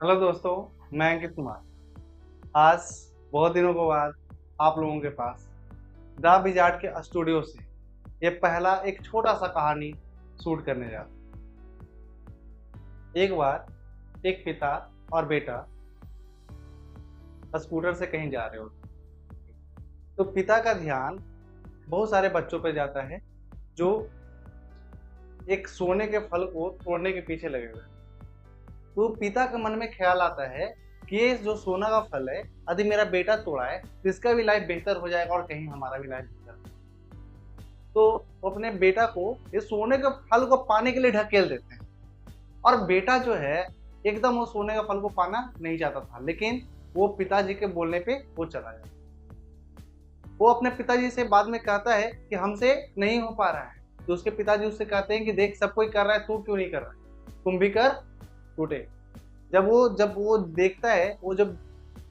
Hello दोस्तों, मैं अंकित कुमार। आज बहुत दिनों के बाद आप लोगों के पास द विजार्ड के स्टूडियो से ये पहला एक छोटा सा कहानी शूट करने जा रहा हूं। एक बार एक पिता और बेटा स्कूटर से कहीं जा रहे होते, तो पिता का ध्यान बहुत सारे बच्चों पर जाता है जो एक सोने के फल को तोड़ने के पीछे लगे हुए हैं। तो पिता के मन में ख्याल आता है कि ये जो सोना का फल है, यदि मेरा बेटा तोड़ा है तो इसका भी लाइफ बेहतर हो जाएगा और कहीं हमारा भी लाइफ बेहतर हो जाएगा। तो वो अपने बेटा को ये सोने के फल को पाने के लिए ढकेल देते हैं। और बेटा जो है एकदम वो सोने का फल को पाना नहीं चाहता था, लेकिन वो पिताजी के बोलने पे वो चला जाता। वो अपने पिताजी से बाद में कहता है कि हमसे नहीं हो पा रहा है। तो उसके पिताजी उससे कहते हैं कि देख, सब कोई कर रहा है, तू क्यों नहीं कर रहा है, तुम भी कर, टूटे। जब वो देखता है, वो जब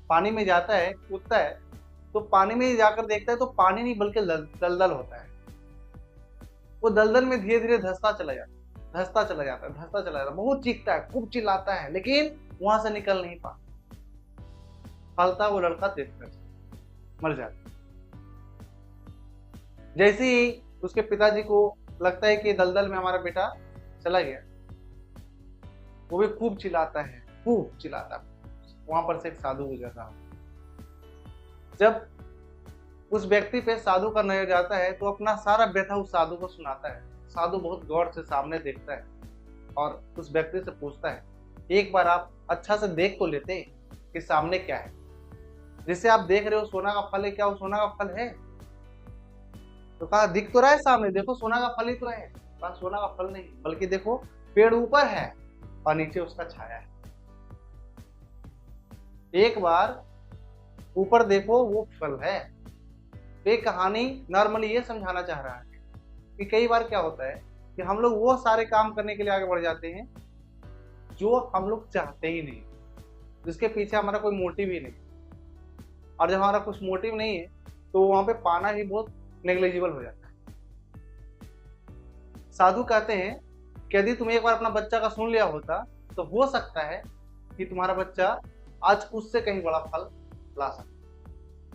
पानी में जाता है, कूदता है, तो पानी में जाकर देखता है तो पानी नहीं बल्कि दलदल होता है। वो दलदल में धीरे धीरे धंसता चला जाता है, धंसता चला जाता है, धंसता चला जाता है। बहुत चीखता है, खूब चिल्लाता है, लेकिन वहां से निकल नहीं पाता। फलता वो लड़का देखकर मर जाता। जैसे ही उसके पिताजी को लगता है कि दलदल में हमारा बेटा चला गया, वो भी खूब चिल्लाता है, खूब चिल्लाता है। वहां पर से एक साधु गुजर रहा। जब उस व्यक्ति पे साधु का नजर जाता है तो अपना सारा व्यथा उस साधु को सुनाता है। साधु बहुत गौर से सामने देखता है और उस व्यक्ति से पूछता है, एक बार आप अच्छा से देख तो लेते कि सामने क्या है। जिसे आप देख रहे हो सोना का फल है, क्या वो सोना का फल है? तो कहा, दिख तो रहा है सामने, देखो सोना का फल ही तो है। कहा, सोना का फल नहीं, बल्कि देखो पेड़ ऊपर है और नीचे उसका छाया है। एक बार ऊपर देखो, वो फल है। ये कहानी नॉर्मली ये समझाना चाह रहा है कि कई बार क्या होता है कि हम लोग वो सारे काम करने के लिए आगे बढ़ जाते हैं जो हम लोग चाहते ही नहीं, जिसके पीछे हमारा कोई मोटिव ही नहीं। और जब हमारा कुछ मोटिव नहीं है तो वहां पे पाना ही बहुत नेग्लिजिबल हो जाता है। साधु कहते हैं कि यदि तुम एक बार अपना बच्चा का सुन लिया होता तो हो सकता है कि तुम्हारा बच्चा आज उससे कहीं बड़ा फल ला सकता।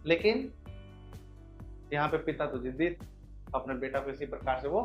लेकिन यहाँ पे पिता तो जिद्दी, अपने बेटा को इसी प्रकार से वो